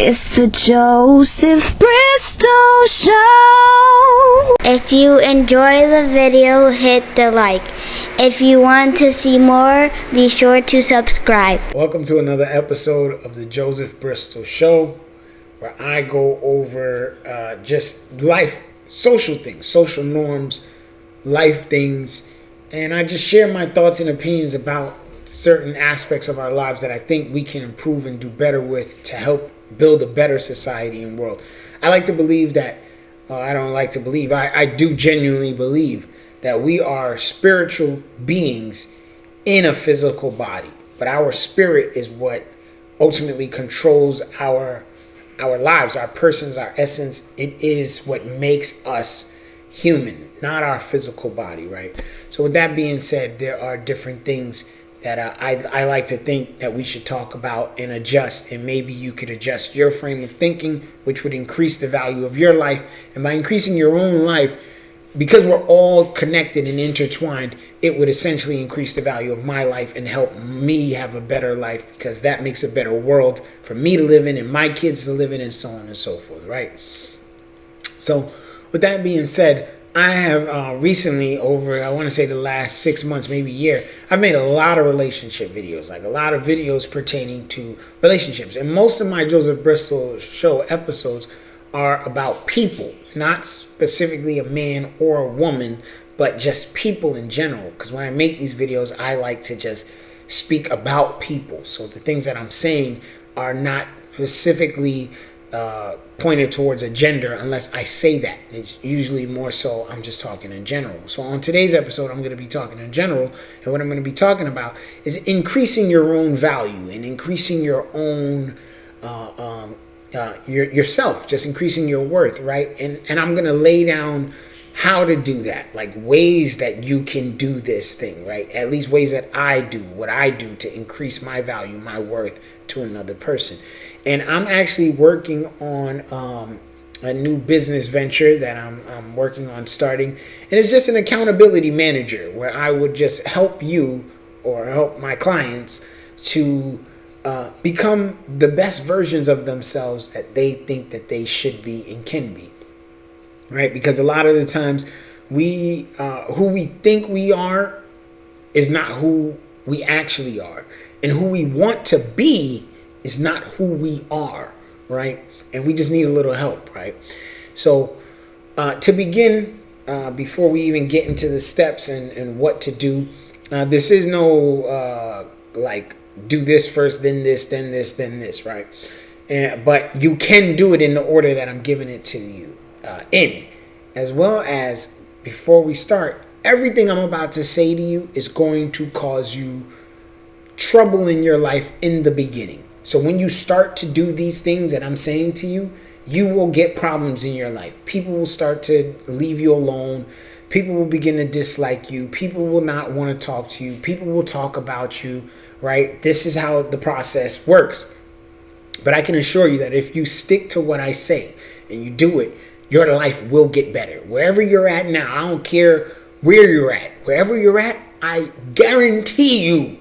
It's the Joseph Bristol Show. If you enjoy the video, hit the like. If you want to see more, be sure to subscribe. Welcome to another episode of the Joseph Bristol Show, where I go over just life, social things, social norms, life things, and I just share my thoughts and opinions about certain aspects of our lives that I think we can improve and do better with to help build a better society and world. I like to believe that, I don't like to believe, I do genuinely believe that we are spiritual beings in a physical body. But our spirit is what ultimately controls our lives, our persons, our essence. It is what makes us human, not our physical body, right? So with that being said, there are different things that I like to think that we should talk about and adjust, and maybe you could adjust your frame of thinking, which would increase the value of your life. And by increasing your own life, because we're all connected and intertwined, it would essentially increase the value of my life and help me have a better life, because that makes a better world for me to live in and my kids to live in, and so on and so forth, right? So with that being said, I have recently, over, I want to say the last 6 months, maybe a year, I've made a lot of relationship videos, like a lot of videos pertaining to relationships. And most of my Joseph Bristol Show episodes are about people, not specifically a man or a woman, but just people in general. Because when I make these videos, I like to just speak about people. So the things that I'm saying are not specifically pointed towards a gender unless I say that. It's usually more so I'm just talking in general. So on today's episode, I'm going to be talking in general, and what I'm going to be talking about is increasing your own value and increasing your own yourself, just increasing your worth, right? And I'm going to lay down how to do that, like ways that you can do this thing, right? At least ways that I do, what I do to increase my value, my worth to another person. And I'm actually working on a new business venture that I'm working on starting. And it's just an accountability manager where I would just help you or help my clients to become the best versions of themselves that they think that they should be and can be, right? Because a lot of the times we who we think we are is not who we actually are, and who we want to be is not who we are, right? And we just need a little help, right? So to begin, before we even get into the steps and what to do, this is no like do this first, then this, then this, then this, right? But you can do it in the order that I'm giving it to you in. As well as, before we start, everything I'm about to say to you is going to cause you trouble in your life in the beginning. So when you start to do these things that I'm saying to you, you will get problems in your life. People will start to leave you alone. People will begin to dislike you. People will not want to talk to you. People will talk about you, right? This is how the process works. But I can assure you that if you stick to what I say and you do it, your life will get better. Wherever you're at now, I don't care where you're at. Wherever you're at, I guarantee you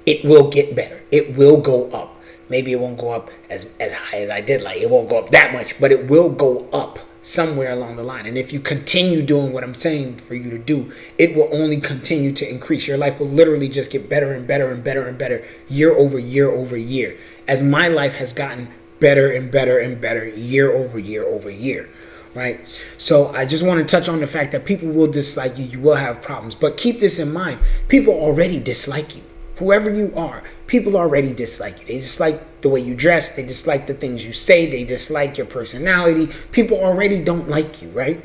it will get better. It will go up. Maybe it won't go up as high as I did. Like, it won't go up that much, but it will go up somewhere along the line. And if you continue doing what I'm saying for you to do, it will only continue to increase. Your life will literally just get better and better and better and better year over year over year, as my life has gotten better and better and better year over year over year, right? So I just want to touch on the fact that people will dislike you. You will have problems, but keep this in mind. People already dislike you. Whoever you are, people already dislike you. They dislike the way you dress. They dislike the things you say. They dislike your personality. People already don't like you, right?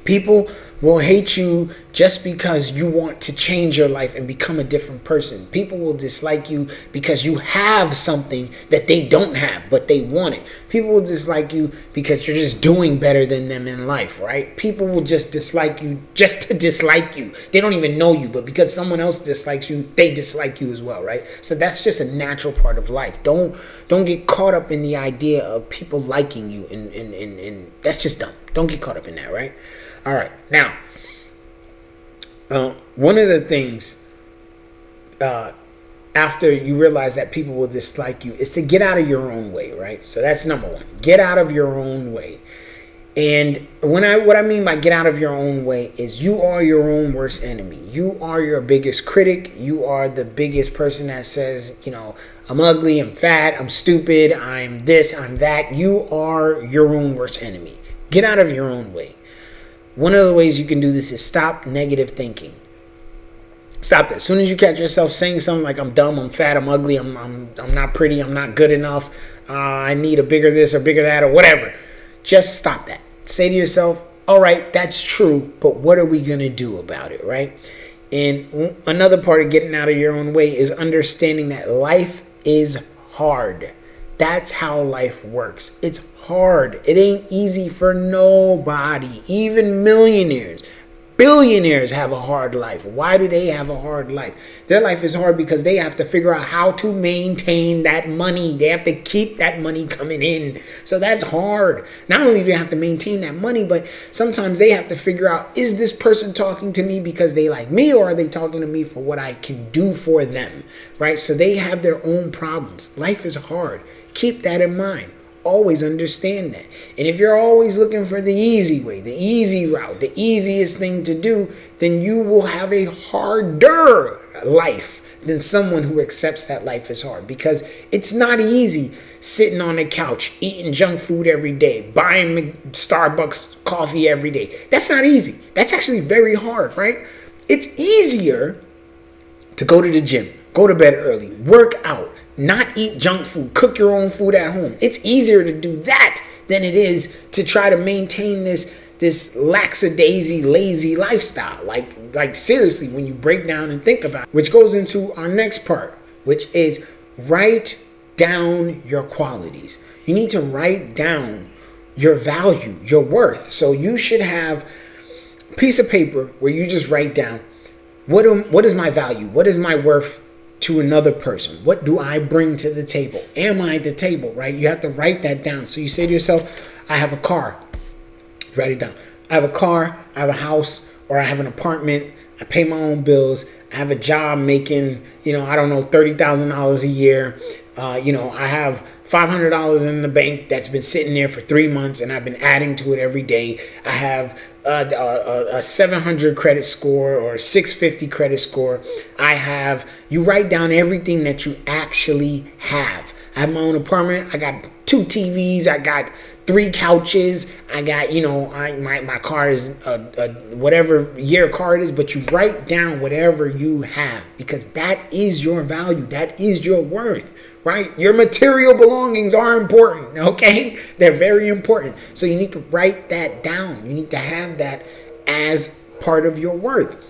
People will hate you just because you want to change your life and become a different person. People will dislike you because you have something that they don't have, but they want it. People will dislike you because you're just doing better than them in life, right? People will just dislike you just to dislike you. They don't even know you, but because someone else dislikes you, they dislike you as well, right? So that's just a natural part of life. Don't get caught up in the idea of people liking you, and that's just dumb. Don't get caught up in that, right? All right. Now, one of the things after you realize that people will dislike you is to get out of your own way, right? So that's number one. Get out of your own way. And what I mean by get out of your own way is you are your own worst enemy. You are your biggest critic. You are the biggest person that says, I'm ugly, I'm fat, I'm stupid, I'm this, I'm that. You are your own worst enemy. Get out of your own way. One of the ways you can do this is stop negative thinking. Stop that. As soon as you catch yourself saying something like, I'm dumb, I'm fat, I'm ugly, I'm not pretty, I'm not good enough, I need a bigger this or bigger that or whatever. Just stop that. Say to yourself, all right, that's true, but what are we going to do about it, right? And another part of getting out of your own way is understanding that life is hard. That's how life works. It's hard. It ain't easy for nobody, even millionaires. Billionaires have a hard life. Why do they have a hard life? Their life is hard because they have to figure out how to maintain that money. They have to keep that money coming in. So that's hard. Not only do they have to maintain that money, but sometimes they have to figure out, is this person talking to me because they like me, or are they talking to me for what I can do for them, right? So they have their own problems. Life is hard. Keep that in mind. Always understand that. And if you're always looking for the easy way, the easy route, the easiest thing to do, then you will have a harder life than someone who accepts that life is hard, because it's not easy sitting on a couch, eating junk food every day, buying Starbucks coffee every day. That's not easy. That's actually very hard, right? It's easier to go to the gym, go to bed early, work out, not eat junk food, cook your own food at home. It's easier to do that than it is to try to maintain this lackadaisy, lazy lifestyle. Like seriously, when you break down and think about it, which goes into our next part, which is write down your qualities. You need to write down your value, your worth. So you should have a piece of paper where you just write down, what is my value? What is my worth to another person? What do I bring to the table? Am I the table, right? You have to write that down. So you say to yourself, I have a car. Write it down. I have a car, I have a house, or I have an apartment. I pay my own bills. I have a job making, $30,000 a year. I have $500 in the bank that's been sitting there for 3 months, and I've been adding to it every day. I have a 700 credit score or 650 credit score. You write down everything that you actually have. I have my own apartment. I got 2 TVs. I got 3 couches. I got, my car is whatever year car it is, but you write down whatever you have, because that is your value. That is your worth, right? Your material belongings are important, okay? They're very important. So you need to write that down. You need to have that as part of your worth.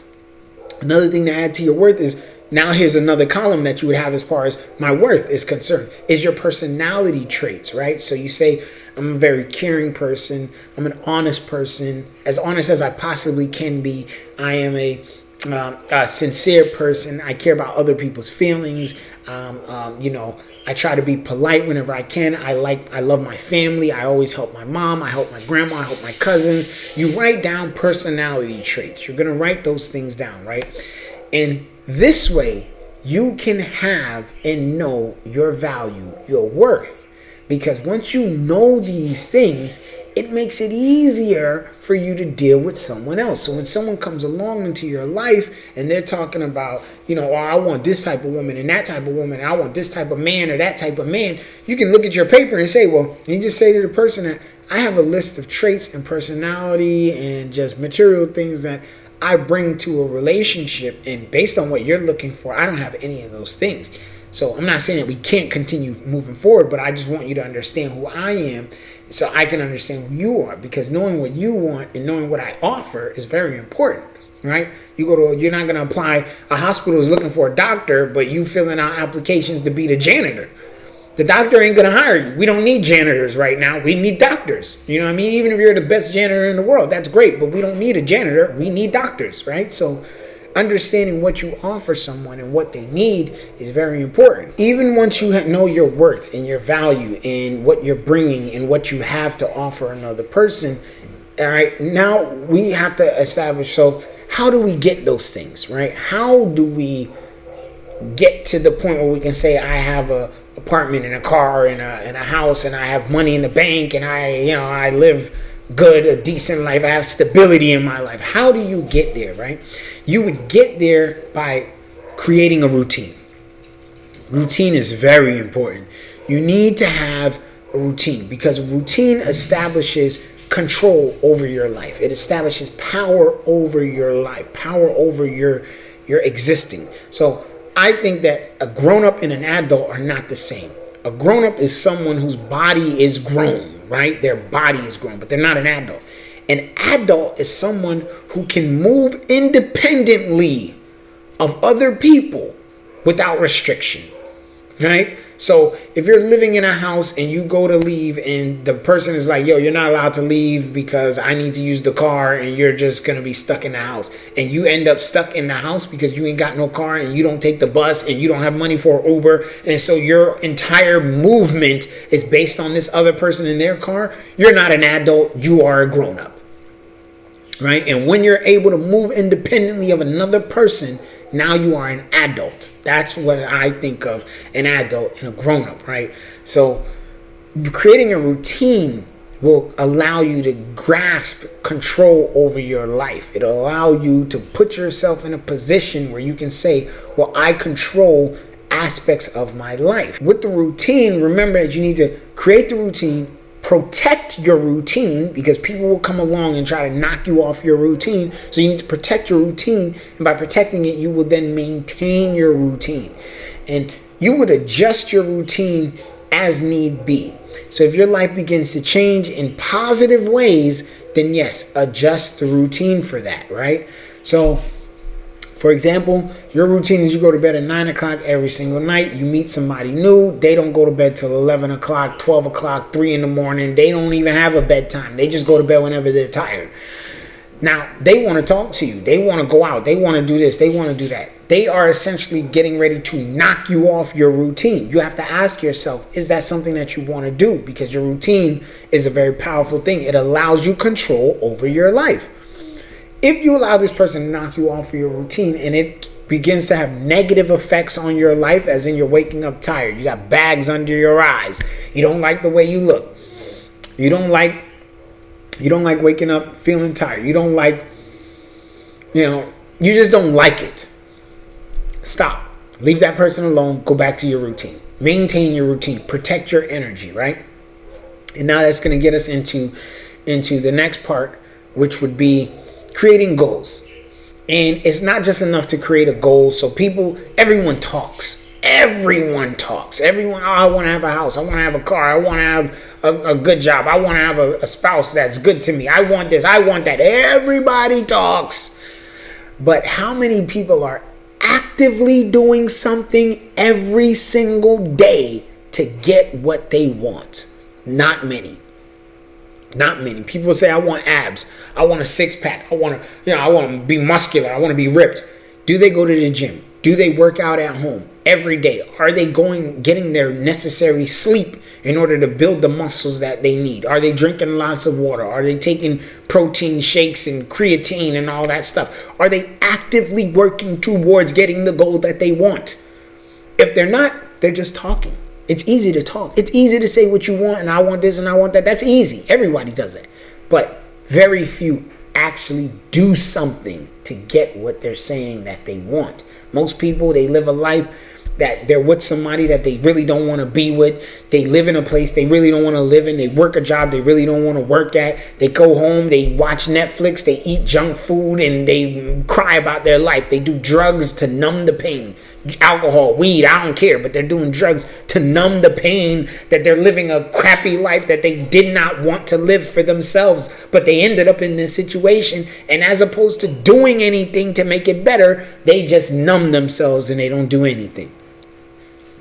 Another thing to add to your worth is, now here's another column that you would have as far as my worth is concerned, is your personality traits, right? So you say, I'm a very caring person. I'm an honest person, as honest as I possibly can be. I am a sincere person. I care about other people's feelings. I try to be polite whenever I can. I love my family. I always help my mom. I help my grandma. I help my cousins. You write down personality traits. You're going to write those things down, right? And this way, you can have and know your value, your worth. Because once you know these things, it makes it easier for you to deal with someone else. So when someone comes along into your life and they're talking about, I want this type of woman and that type of woman, and I want this type of man or that type of man, you can look at your paper and say, you just say to the person that I have a list of traits and personality and just material things that I bring to a relationship, and based on what you're looking for, I don't have any of those things. So I'm not saying that we can't continue moving forward, but I just want you to understand who I am so I can understand who you are, because knowing what you want and knowing what I offer is very important, right? You're not going to apply, a hospital is looking for a doctor, but you filling out applications to be the janitor. The doctor ain't going to hire you. We don't need janitors right now. We need doctors. You know what I mean? Even if you're the best janitor in the world, that's great, but we don't need a janitor. We need doctors, right? So understanding what you offer someone and what they need is very important. Even once you know your worth and your value and what you're bringing and what you have to offer another person, all right, now we have to establish, so how do we get those things, right? How do we get to the point where we can say I have a apartment and a car and a house, and I have money in the bank, and I live good, a decent life, I have stability in my life. How do you get there, right? You would get there by creating a routine. Routine is very important. You need to have a routine, because a routine establishes control over your life. It establishes power over your life, power over your existing. So I think that a grown-up and an adult are not the same. A grown-up is someone whose body is grown, right? Their body is grown, but they're not an adult. An adult is someone who can move independently of other people without restriction, right? So if you're living in a house and you go to leave and the person is like, yo, you're not allowed to leave because I need to use the car, and you're just going to be stuck in the house, and you end up stuck in the house because you ain't got no car and you don't take the bus and you don't have money for Uber, and so your entire movement is based on this other person in their car, you're not an adult, you are a grown-up, right? And when you're able to move independently of another person, now you are an adult. That's what I think of an adult and a grown-up, right? So creating a routine will allow you to grasp control over your life. It'll allow you to put yourself in a position where you can say, well, I control aspects of my life. With the routine, remember that you need to create the routine, protect your routine, because people will come along and try to knock you off your routine. So you need to protect your routine, and by protecting it, you will then maintain your routine, and you would adjust your routine as need be. So if your life begins to change in positive ways, then yes, adjust the routine for that, right? So for example, your routine is you go to bed at 9 o'clock every single night. You meet somebody new. They don't go to bed till 11 o'clock, 12 o'clock, 3 in the morning. They don't even have a bedtime. They just go to bed whenever they're tired. Now, they want to talk to you. They want to go out. They want to do this. They want to do that. They are essentially getting ready to knock you off your routine. You have to ask yourself, is that something that you want to do? Because your routine is a very powerful thing. It allows you control over your life. If you allow this person to knock you off of your routine and it begins to have negative effects on your life, as in you're waking up tired, you got bags under your eyes, you don't like the way you look, you don't like waking up feeling tired, you don't like, you just don't like it. Stop. Leave that person alone. Go back to your routine. Maintain your routine. Protect your energy, right? And now that's going to get us into the next part, which would be creating goals. And it's not just enough to create a goal. So everyone talks. Everyone, oh, I want to have a house. I want to have a car. I want to have a good job. I want to have a spouse that's good to me. I want this. I want that. Everybody talks. But how many people are actively doing something every single day to get what they want? Not many. Not many. People say, I want abs. I want a six-pack. I want to be muscular. I want to be ripped. Do they go to the gym? Do they work out at home every day? Are they getting their necessary sleep in order to build the muscles that they need? Are they drinking lots of water? Are they taking protein shakes and creatine and all that stuff? Are they actively working towards getting the goal that they want? If they're not, they're just talking. It's easy to talk. It's easy to say what you want, and I want this and I want that. That's easy. Everybody does it. But very few actually do something to get what they're saying that they want. Most people, they live a life that they're with somebody that they really don't want to be with. They live in a place they really don't want to live in. They work a job they really don't want to work at. They go home, they watch Netflix, they eat junk food, and they cry about their life. They do drugs to numb the pain. Alcohol, weed, I don't care, but they're doing drugs to numb the pain that they're living a crappy life that they did not want to live for themselves, but they ended up in this situation, and as opposed to doing anything to make it better, they just numb themselves and they don't do anything.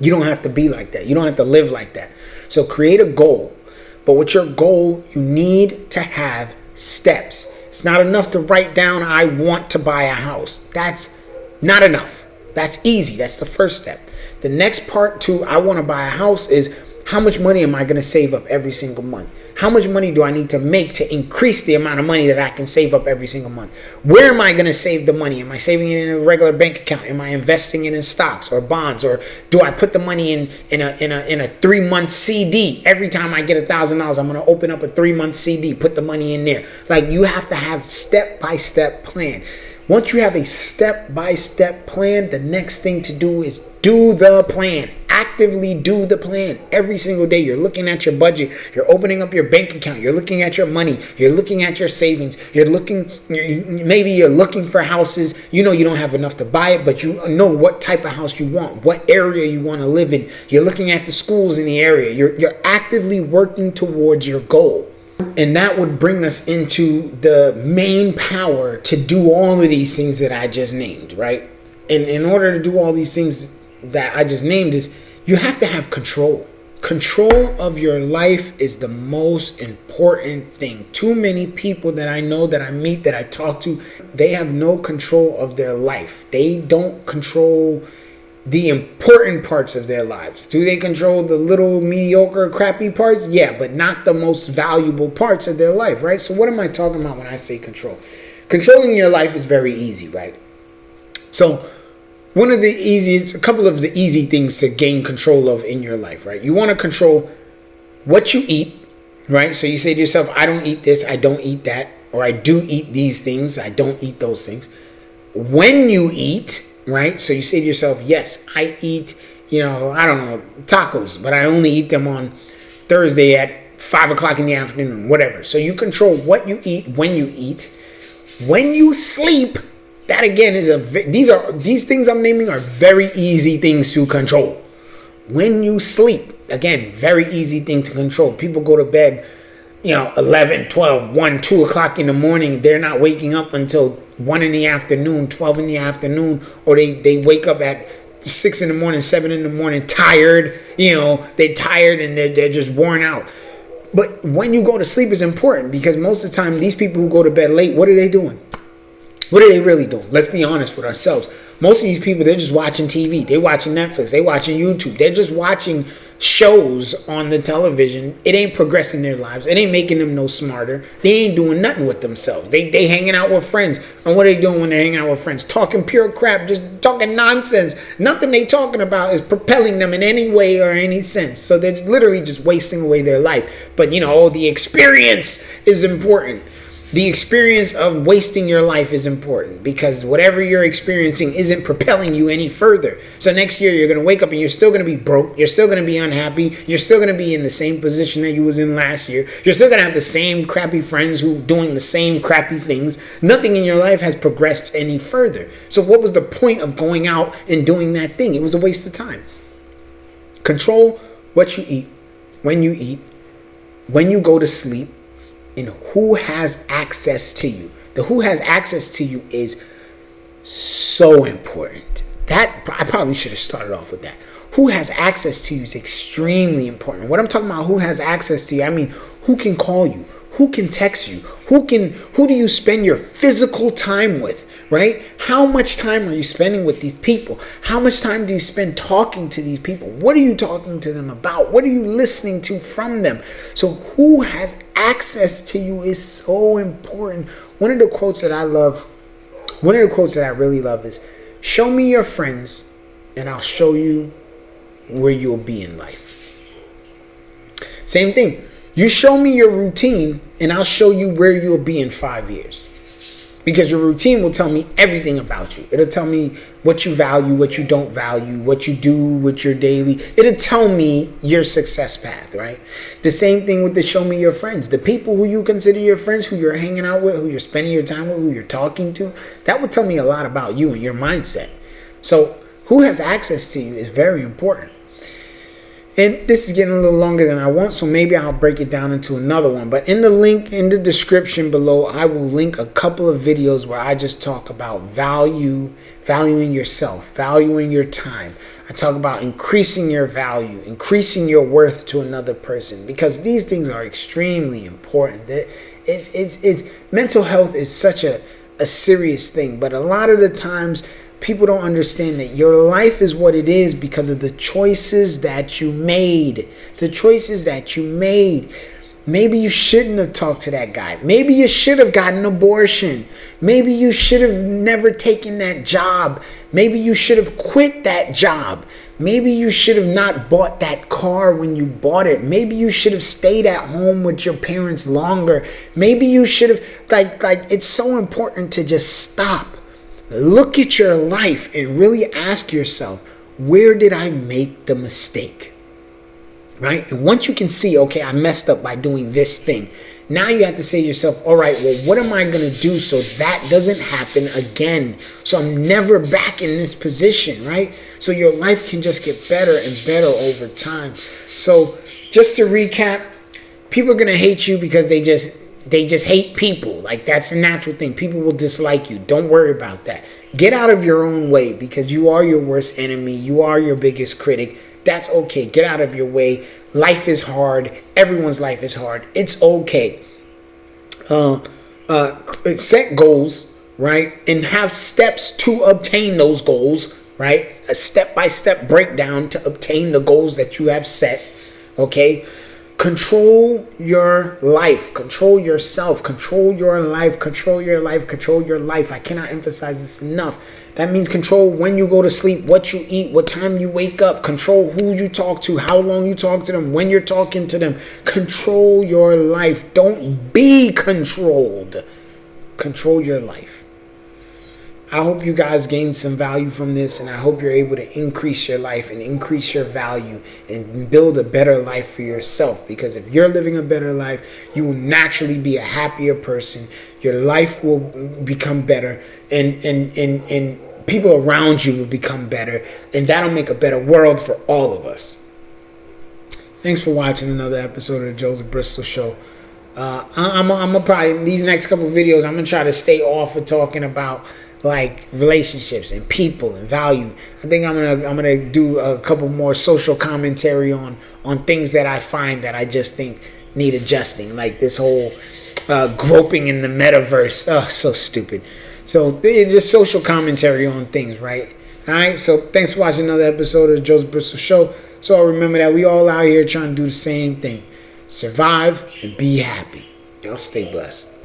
You don't have to be like that. You don't have to live like that. So create a goal, but with your goal, you need to have steps. It's not enough to write down, I want to buy a house. That's not enough. That's easy. That's the first step. The next part to I want to buy a house is How much money am I going to save up every single month? How much money do I need to make to increase the amount of money that I can save up every single month? Where am I going to save the money? Am I saving it in a regular bank account? Am I investing it in stocks or bonds? Or do I put the money in a 3-month CD? Every time I get $1,000, I'm going to open up a 3-month CD, put the money in there. Like, you have to have step-by-step plan. Once you have a step-by-step plan, the next thing to do is do the plan. Actively do the plan. Every single day, you're looking at your budget. You're opening up your bank account. You're looking at your money. You're looking at your savings. Maybe you're looking for houses. You know you don't have enough to buy it, but you know what type of house you want, what area you want to live in. You're looking at the schools in the area. You're actively working towards your goal. And that would bring us into the main power to do all of these things that I just named, right? And in order to do all these things that I just named, is you have to have control. Control of your life is the most important thing. Too many people that I know, that I meet, that I talk to, they have no control of their life. They don't control the important parts of their lives. Do they control the little mediocre, crappy parts? Yeah, but not the most valuable parts of their life, right? So what am I talking about when I say control? Controlling your life is very easy, right? So a couple of the easy things to gain control of in your life, right? You want to control what you eat, right? So you say to yourself, I don't eat this, I don't eat that, or I do eat these things, I don't eat those things. When you eat, right? So you say to yourself, yes, I eat, I don't know, tacos, but I only eat them on Thursday at 5 o'clock in the afternoon, whatever. So you control what you eat, when you eat. When you sleep, that again is these things I'm naming are very easy things to control. When you sleep, again, very easy thing to control. People go to bed, 11, 12, 1, 2 o'clock in the morning. They're not waking up until 1 in the afternoon, 12 in the afternoon, or they wake up at 6 in the morning, 7 in the morning, tired. They're tired and they're just worn out. But when you go to sleep is important, because most of the time, these people who go to bed late, what are they doing? What are they really doing? Let's be honest with ourselves. Most of these people, they're just watching TV. They're watching Netflix. They're watching YouTube. They're just watching shows on the television. It ain't progressing their lives. It ain't making them no smarter. They ain't doing nothing with themselves. They hanging out with friends. And what are they doing when they're hanging out with friends? Talking pure crap, just talking nonsense. Nothing they talking about is propelling them in any way or any sense. So they're literally just wasting away their life. But the experience is important. The experience of wasting your life is important, because whatever you're experiencing isn't propelling you any further. So next year you're going to wake up and you're still going to be broke. You're still going to be unhappy. You're still going to be in the same position that you was in last year. You're still going to have the same crappy friends who doing the same crappy things. Nothing in your life has progressed any further. So what was the point of going out and doing that thing? It was a waste of time. Control what you eat, when you go to sleep, and who has access to you. The who has access to you is so important. That I probably should have started off with that. Who has access to you is extremely important. What I'm talking about, who has access to you, I mean, who can call you? Who can text you? Who do you spend your physical time with, right? How much time are you spending with these people? How much time do you spend talking to these people? What are you talking to them about? What are you listening to from them? So who has access to you is so important. One of the quotes that I really love is, show me your friends and I'll show you where you'll be in life. Same thing. You show me your routine and I'll show you where you'll be in 5 years. Because your routine will tell me everything about you. It'll tell me what you value, what you don't value, what you do with your daily. It'll tell me your success path, right? The same thing with the show me your friends. The people who you consider your friends, who you're hanging out with, who you're spending your time with, who you're talking to, that will tell me a lot about you and your mindset. So who has access to you is very important. And this is getting a little longer than I want, so maybe I'll break it down into another one. But in the link in the description below, I will link a couple of videos where I just talk about valuing yourself, valuing your time. I talk about increasing your value, increasing your worth to another person, because these things are extremely important. It's mental health is such a serious thing, but a lot of the times people don't understand that your life is what it is because of the choices that you made. The choices that you made. Maybe you shouldn't have talked to that guy. Maybe you should have gotten an abortion. Maybe you should have never taken that job. Maybe you should have quit that job. Maybe you should have not bought that car when you bought it. Maybe you should have stayed at home with your parents longer. Maybe you should have, like it's so important to just stop. Look at your life and really ask yourself, where did I make the mistake? Right? And once you can see, okay, I messed up by doing this thing. Now you have to say to yourself, all right, well, what am I going to do so that doesn't happen again? So I'm never back in this position, right? So your life can just get better and better over time. So just to recap, people are going to hate you because they just hate people. Like, that's a natural thing. People will dislike you. Don't worry about that. Get out of your own way because you are your worst enemy. You are your biggest critic. That's okay. Get out of your way. Life is hard. Everyone's life is hard. It's okay. Set goals, right? And have steps to obtain those goals, right? A step-by-step breakdown to obtain the goals that you have set, okay? Control your life. Control yourself. Control your life. Control your life. Control your life. I cannot emphasize this enough. That means control when you go to sleep, what you eat, what time you wake up. Control who you talk to, how long you talk to them, when you're talking to them. Control your life. Don't be controlled. Control your life. I hope you guys gained some value from this, and I hope you're able to increase your life and increase your value and build a better life for yourself. Because if you're living a better life, you will naturally be a happier person. Your life will become better, and people around you will become better, and that'll make a better world for all of us. Thanks for watching another episode of the Joseph Bristol Show. I'm gonna probably, these next couple of videos, I'm gonna try to stay off of talking about like relationships and people and value. I think I'm gonna do a couple more social commentary on things that I find that I just think need adjusting, like this whole groping in the metaverse. Oh, so stupid. So just social commentary on things, right? All right. So thanks for watching another episode of the Joseph Bristol Show. So remember that we all out here trying to do the same thing: survive and be happy. Y'all stay blessed.